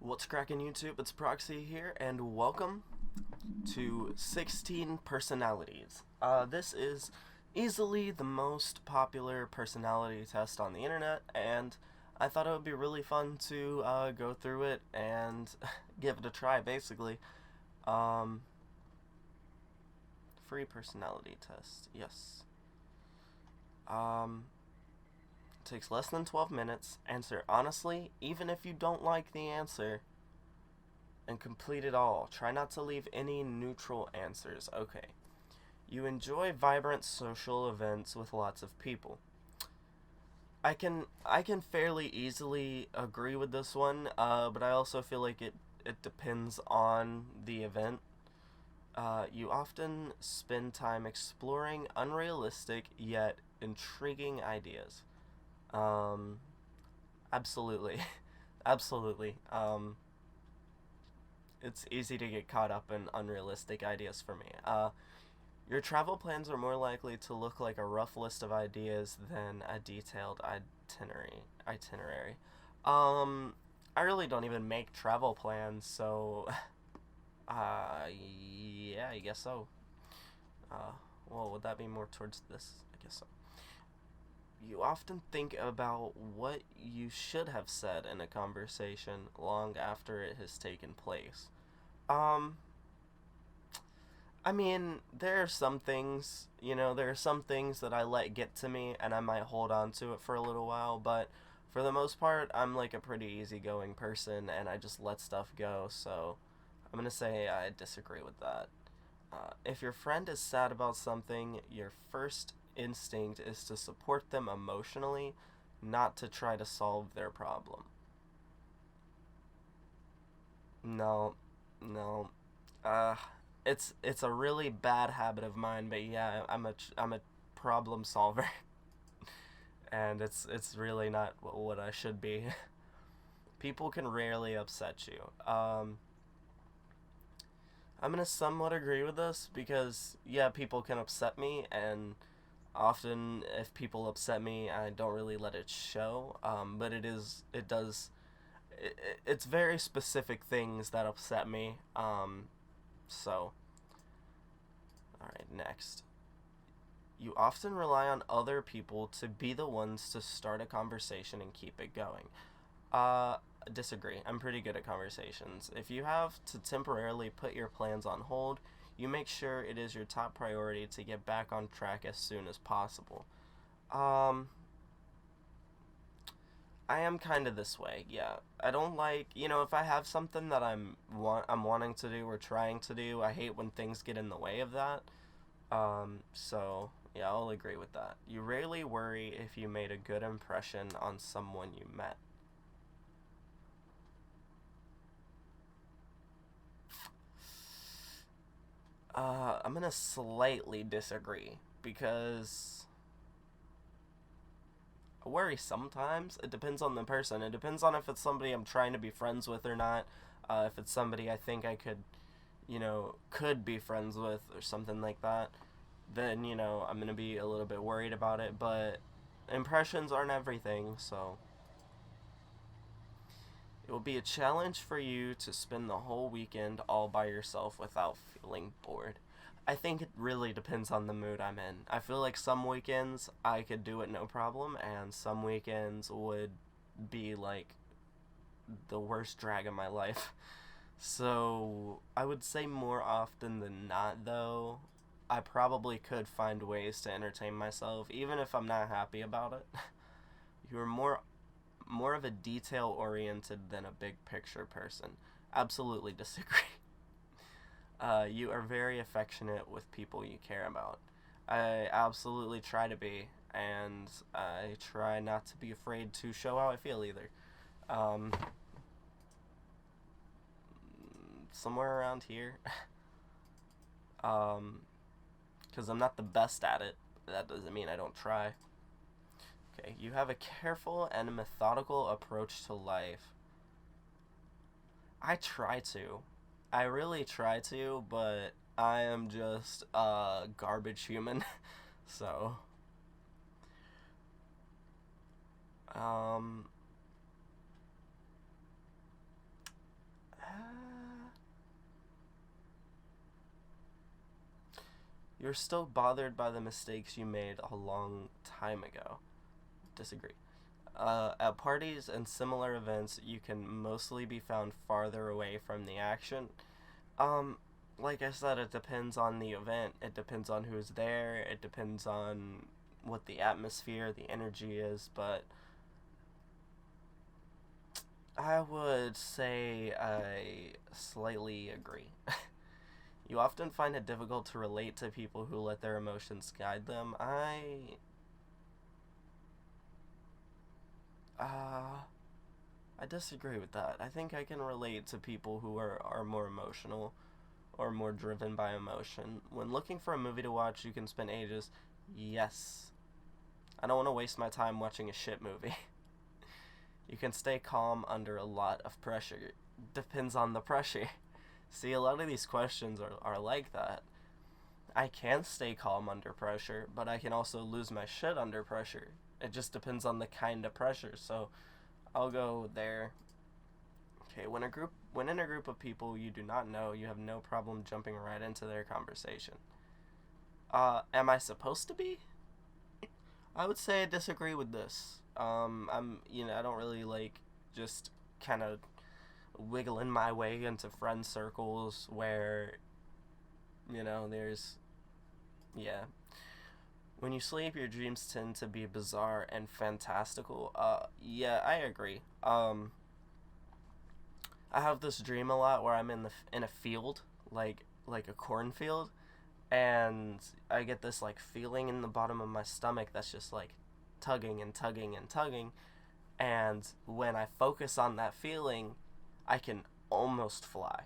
What's cracking YouTube? It's Proxy here, and welcome to 16 Personalities. This is easily the most popular personality test on the internet, and I thought it would be really fun to go through it and give it a try, basically. Um, Free personality test, yes. Um, Takes less than 12 minutes. Answer honestly, even if you don't like the answer, and complete it all. Try not to leave any neutral answers. Okay. You enjoy vibrant social events with lots of people. I can fairly easily agree with this one, but I also feel like it depends on the event. You often spend time exploring unrealistic yet intriguing ideas. Um, Absolutely, absolutely. It's easy to get caught up in unrealistic ideas for me. Your travel plans are more likely to look like a rough list of ideas than a detailed itinerary. Um, I really don't even make travel plans, so yeah, I guess so. Uh, well, would that be more towards this? I guess so. You often think about what you should have said in a conversation long after it has taken place. Um, I mean, there are some things, there are some things that I let get to me and I might hold on to it for a little while, but for the most part, I'm like a pretty easygoing person and I just let stuff go, so I'm gonna say I disagree with that. If your friend is sad about something, your first instinct is to support them emotionally, not to try to solve their problem. No, no. Uh, it's a really bad habit of mine, but yeah, I'm a problem solver, and it's really not what I should be. People can rarely upset you. I'm gonna somewhat agree with this because yeah, people can upset me, and often if people upset me, I don't really let it show. But it does it's very specific things that upset me. So all right, next. You often rely on other people to be the ones to start a conversation and keep it going. Uh, Disagree. I'm pretty good at conversations. If you have to temporarily put your plans on hold, you make sure it is your top priority to get back on track as soon as possible. Um, I am kind of this way. Yeah, I don't like if I have something that I'm wanting to do or trying to do. I hate when things get in the way of that. So yeah, I'll agree with that. You rarely worry if you made a good impression on someone you met. I'm gonna slightly disagree because I worry sometimes. It depends on the person. It depends on if it's somebody I'm trying to be friends with or not. If it's somebody I think I could be friends with or something like that, then, I'm gonna be a little bit worried about it. But impressions aren't everything, so it will be a challenge for you to spend the whole weekend all by yourself without feeling bored. I think it really depends on the mood I'm in. I feel like some weekends I could do it no problem, and some weekends would be like the worst drag of my life. So I would say more often than not, though, I probably could find ways to entertain myself, even if I'm not happy about it. You're more of a detail oriented than a big picture person. Absolutely disagree. You are very affectionate with people you care about. I absolutely try to be, and I try not to be afraid to show how I feel either. Um, Somewhere around here. Because I'm not the best at it. That doesn't mean I don't try. Okay, you have a careful and methodical approach to life. I try to. I really try to, but I am just a garbage human. So, um, you're still bothered by the mistakes you made a long time ago. Disagree. At parties and similar events, you can mostly be found farther away from the action. Um, like I said, it depends on the event. It depends on who's there. It depends on what the atmosphere, the energy is. But I would say I slightly agree. You often find it difficult to relate to people who let their emotions guide them. Uh, I disagree with that. I think I can relate to people who are more emotional or more driven by emotion. When looking for a movie to watch, you can spend ages. Yes. I don't want to waste my time watching a shit movie. You can stay calm under a lot of pressure. Depends on the pressure. See, a lot of these questions are like that. I can stay calm under pressure, but I can also lose my shit under pressure. It just depends on the kind of pressure. So I'll go there. Okay, when in a group of people you do not know, you have no problem jumping right into their conversation. Am I supposed to be? I would say I disagree with this. I don't really like just kind of wiggling my way into friend circles where, there's, yeah. When you sleep, your dreams tend to be bizarre and fantastical. Yeah, I agree. I have this dream a lot where I'm in a field, like a cornfield, and I get this like feeling in the bottom of my stomach that's just like tugging and tugging and tugging, and when I focus on that feeling, I can almost fly.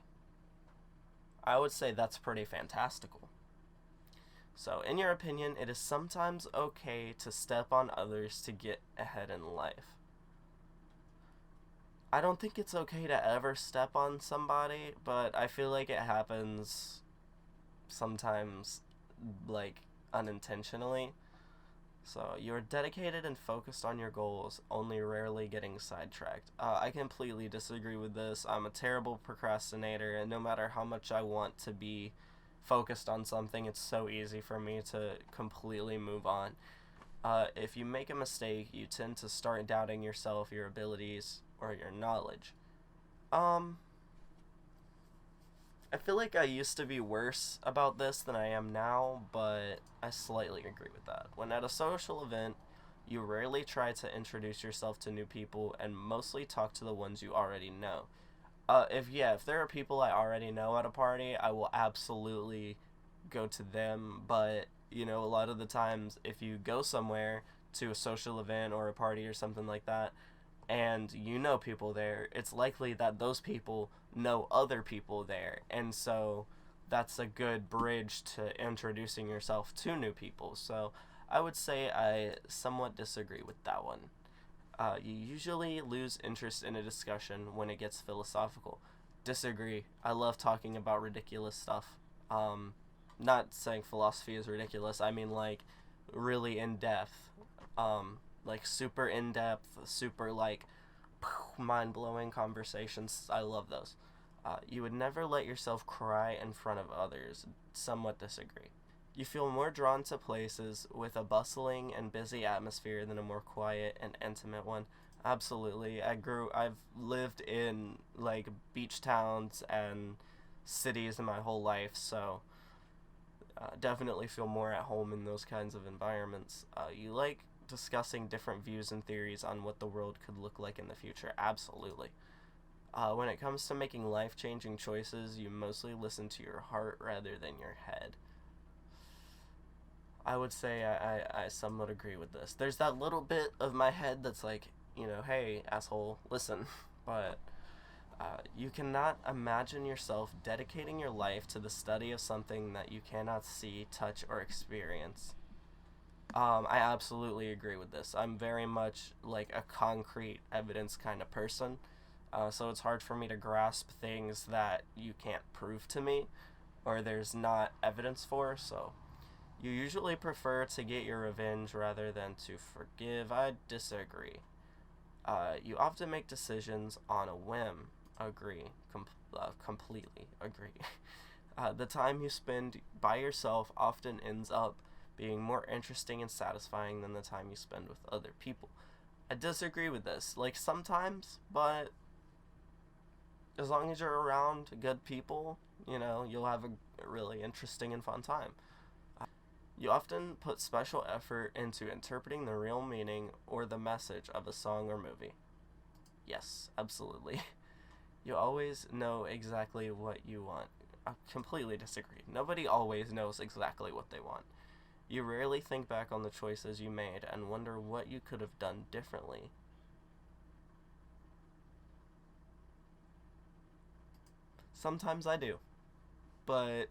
I would say that's pretty fantastical. So, in your opinion, it is sometimes okay to step on others to get ahead in life. I don't think it's okay to ever step on somebody, but I feel like it happens sometimes, like, unintentionally. So, you're dedicated and focused on your goals, only rarely getting sidetracked. I completely disagree with this. I'm a terrible procrastinator, and no matter how much I want to be focused on something, it's so easy for me to completely move on. If you make a mistake, you tend to start doubting yourself, your abilities, or your knowledge. Um, I feel like I used to be worse about this than I am now, but I slightly agree with that. When at a social event, you rarely try to introduce yourself to new people and mostly talk to the ones you already know. If there are people I already know at a party, I will absolutely go to them. But a lot of the times, if you go somewhere to a social event or a party or something like that, and you know people there, it's likely that those people know other people there, and so that's a good bridge to introducing yourself to new people. So I would say I somewhat disagree with that one. You usually lose interest in a discussion when it gets philosophical. Disagree. I love talking about ridiculous stuff. Not saying philosophy is ridiculous. I mean like really in depth. Like super in depth, super like mind blowing conversations. I love those. You would never let yourself cry in front of others. Somewhat disagree. You feel more drawn to places with a bustling and busy atmosphere than a more quiet and intimate one. Absolutely. I've lived in like beach towns and cities in my whole life, so definitely feel more at home in those kinds of environments. You like discussing different views and theories on what the world could look like in the future. Absolutely. When it comes to making life changing choices, you mostly listen to your heart rather than your head. I would say I somewhat agree with this. There's that little bit of my head that's like, hey, asshole, listen. But you cannot imagine yourself dedicating your life to the study of something that you cannot see, touch, or experience. I absolutely agree with this. I'm very much like a concrete evidence kind of person. So it's hard for me to grasp things that you can't prove to me or there's not evidence for. So you usually prefer to get your revenge rather than to forgive. I disagree. You often make decisions on a whim. Agree. Completely agree. The time you spend by yourself often ends up being more interesting and satisfying than the time you spend with other people. I disagree with this. Like, sometimes, but as long as you're around good people, you'll have a really interesting and fun time. You often put special effort into interpreting the real meaning or the message of a song or movie. Yes, absolutely. You always know exactly what you want. I completely disagree. Nobody always knows exactly what they want. You rarely think back on the choices you made and wonder what you could have done differently. Sometimes I do, but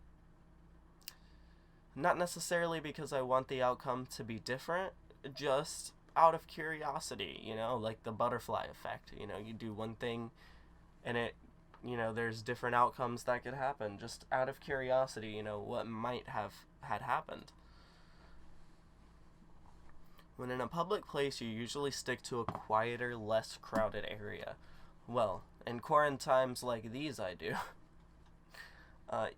not necessarily because I want the outcome to be different, just out of curiosity, like the butterfly effect. You do one thing and there's different outcomes that could happen just out of curiosity, what might have had happened. When in a public place, you usually stick to a quieter, less crowded area. Well, in quarantine times like these, I do.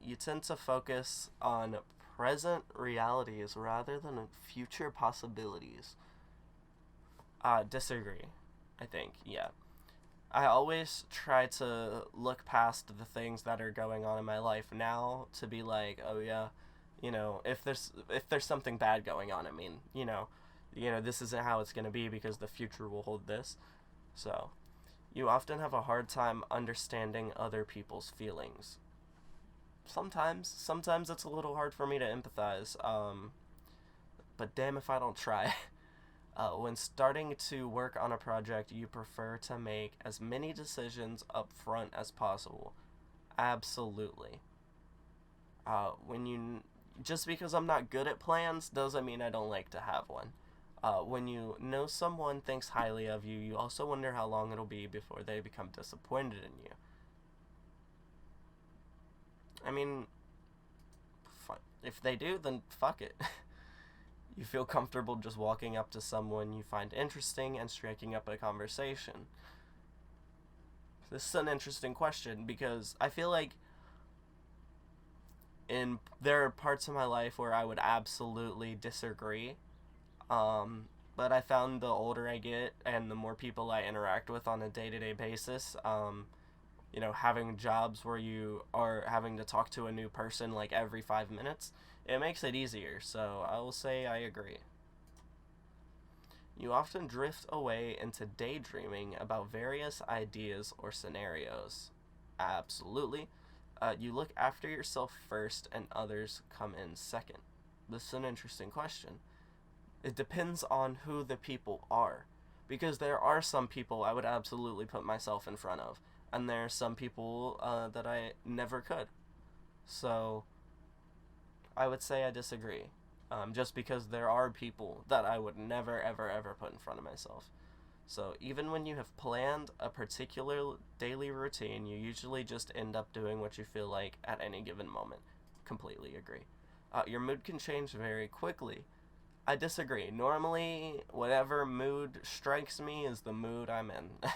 You tend to focus on present realities rather than future possibilities. Disagree, I think, yeah. I always try to look past the things that are going on in my life now to be like, oh yeah, if there's something bad going on, this isn't how it's going to be because the future will hold this. So, you often have a hard time understanding other people's feelings. Sometimes it's a little hard for me to empathize, but damn if I don't try. When starting to work on a project, you prefer to make as many decisions up front as possible. Absolutely. Just because I'm not good at plans doesn't mean I don't like to have one. When you know someone thinks highly of you, you also wonder how long it'll be before they become disappointed in you. I mean, if they do, then fuck it. You feel comfortable just walking up to someone you find interesting and striking up a conversation. This is an interesting question because I feel like there are parts of my life where I would absolutely disagree. But I found the older I get and the more people I interact with on a day-to-day basis, having jobs where you are having to talk to a new person like every 5 minutes, it makes it easier, so I will say I agree. You often drift away into daydreaming about various ideas or scenarios. Absolutely. You look after yourself first and others come in second. This is an interesting question. It depends on who the people are, because there are some people I would absolutely put myself in front of, and there are some people that I never could. So I would say I disagree, just because there are people that I would never, ever, ever put in front of myself. So even when you have planned a particular daily routine, you usually just end up doing what you feel like at any given moment. Completely agree. Your mood can change very quickly. I disagree. Normally, whatever mood strikes me is the mood I'm in.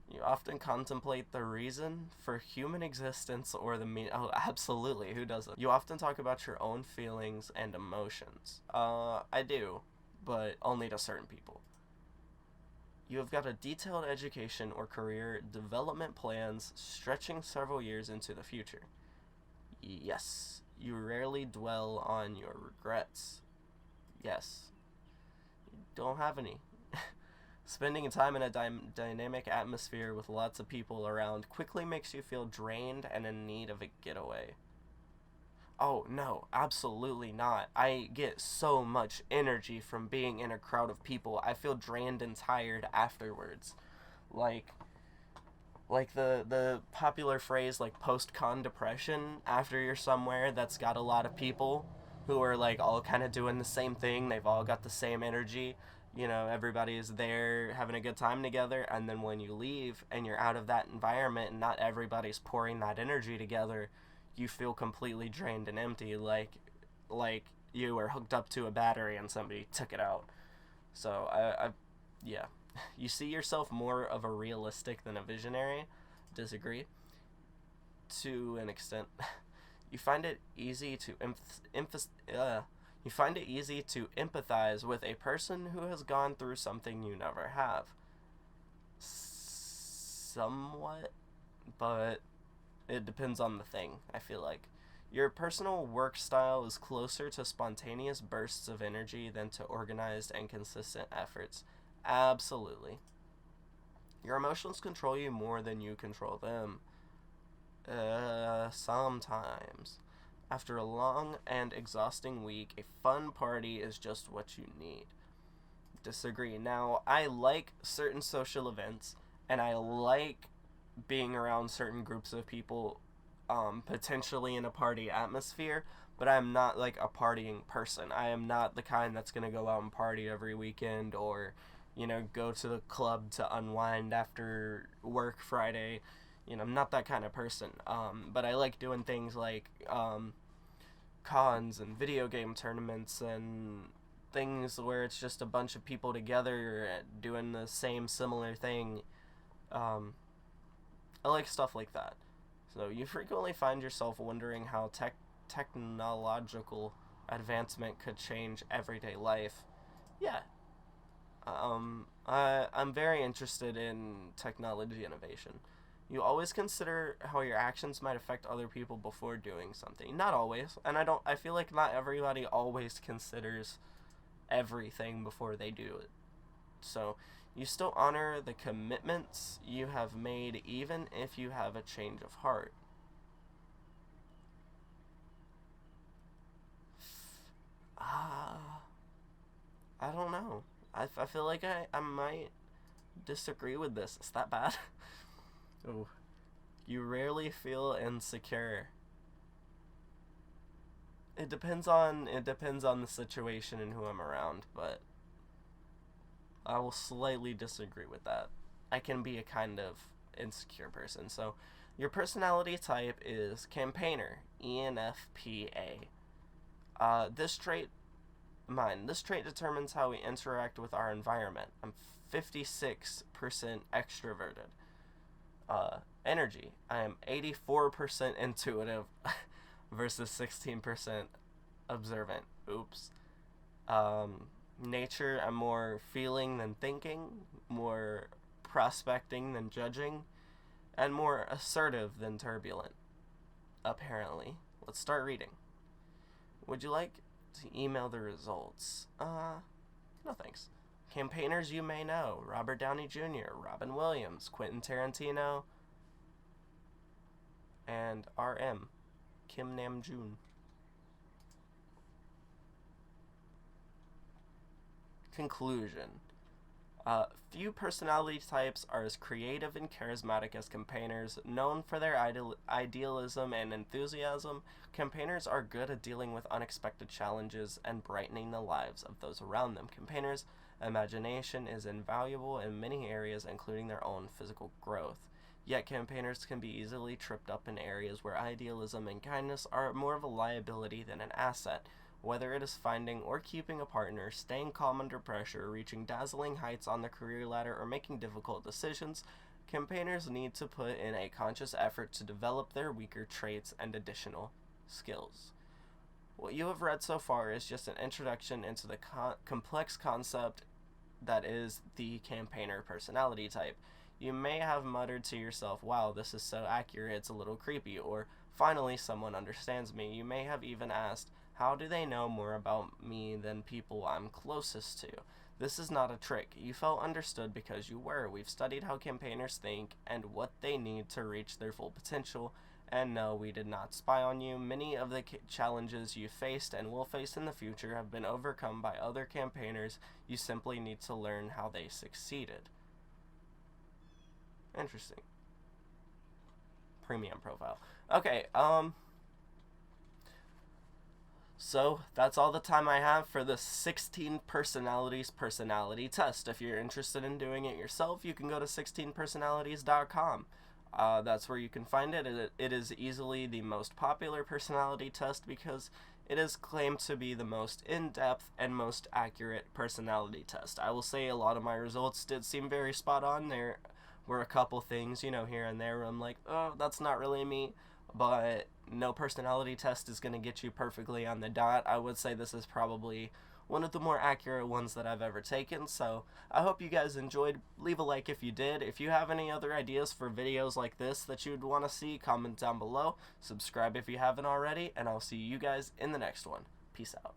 You often contemplate the reason for human existence or the meaning. Oh, absolutely. Who doesn't? You often talk about your own feelings and emotions. I do, but only to certain people. You have got a detailed education or career development plans stretching several years into the future. Yes. You rarely dwell on your regrets. Yes. You don't have any. Spending time in a dynamic atmosphere with lots of people around quickly makes you feel drained and in need of a getaway. Oh, no, absolutely not. I get so much energy from being in a crowd of people. I feel drained and tired afterwards. Like the popular phrase, like, post-con depression, after you're somewhere that's got a lot of people who are, like, all kind of doing the same thing. They've all got the same energy. Everybody is there having a good time together, and then when you leave and you're out of that environment and not everybody's pouring that energy together, you feel completely drained and empty, like you were hooked up to a battery and somebody took it out. So, yeah. You see yourself more of a realistic than a visionary. Disagree. To an extent. You find it easy to you find it easy to empathize with a person who has gone through something you never have. Somewhat, but it depends on the thing, I feel like. Your personal work style is closer to spontaneous bursts of energy than to organized and consistent efforts. Absolutely. Your emotions control you more than you control them. Sometimes. After a long and exhausting week, a fun party is just what you need. Disagree. Now, I like certain social events, and I like being around certain groups of people, potentially in a party atmosphere, but I'm not like a partying person. I am not the kind that's going to go out and party every weekend or, go to the club to unwind after work Friday. I'm not that kind of person. But I like doing things like cons and video game tournaments and things where it's just a bunch of people together doing the same similar thing. I like stuff like that. So you frequently find yourself wondering how technological advancement could change everyday life. Yeah. I'm very interested in technology innovation. You always consider how your actions might affect other people before doing something. Not always, and I feel like not everybody always considers everything before they do it. So, you still honor the commitments you have made even if you have a change of heart. I don't know. I feel like I might disagree with this. Is that bad? Oh. You rarely feel insecure. It depends on the situation and who I'm around, but I will slightly disagree with that. I can be a kind of insecure person. So, your personality type is campaigner, ENFPA. This trait determines how we interact with our environment. I'm 56% extroverted. Energy. I am 84% intuitive versus 16% observant. Oops. Nature, I'm more feeling than thinking, more prospecting than judging, and more assertive than turbulent. Apparently. Let's start reading. Would you like to email the results? No thanks. Campaigners you may know: Robert Downey Jr., Robin Williams, Quentin Tarantino, and RM, Kim Namjoon. Conclusion. Few personality types are as creative and charismatic as campaigners. Known for their idealism and enthusiasm, campaigners are good at dealing with unexpected challenges and brightening the lives of those around them. Campaigners' imagination is invaluable in many areas, including their own physical growth. Yet campaigners can be easily tripped up in areas where idealism and kindness are more of a liability than an asset. Whether it is finding or keeping a partner, staying calm under pressure, reaching dazzling heights on the career ladder, or making difficult decisions, campaigners need to put in a conscious effort to develop their weaker traits and additional skills. What you have read so far is just an introduction into the complex concept that is the campaigner personality type. You may have muttered to yourself, "Wow, this is so accurate, it's a little creepy," or "Finally, someone understands me." You may have even asked, "How do they know more about me than people I'm closest to?" This is not a trick. You felt understood because you were. We've studied how campaigners think and what they need to reach their full potential. And no, we did not spy on you. Many of the challenges you faced and will face in the future have been overcome by other campaigners. You simply need to learn how they succeeded. Interesting. Premium profile. Okay, so that's all the time I have for the 16 Personalities personality test. If you're interested in doing it yourself, you can go to 16personalities.com. That's where you can find it. It is easily the most popular personality test because it is claimed to be the most in-depth and most accurate personality test. I will say a lot of my results did seem very spot on. There were a couple things, here and there where I'm like, oh, that's not really me. But no personality test is going to get you perfectly on the dot. I would say this is probably one of the more accurate ones that I've ever taken. So I hope you guys enjoyed. Leave a like if you did. If you have any other ideas for videos like this that you'd want to see, comment down below. Subscribe if you haven't already, and I'll see you guys in the next one. Peace out.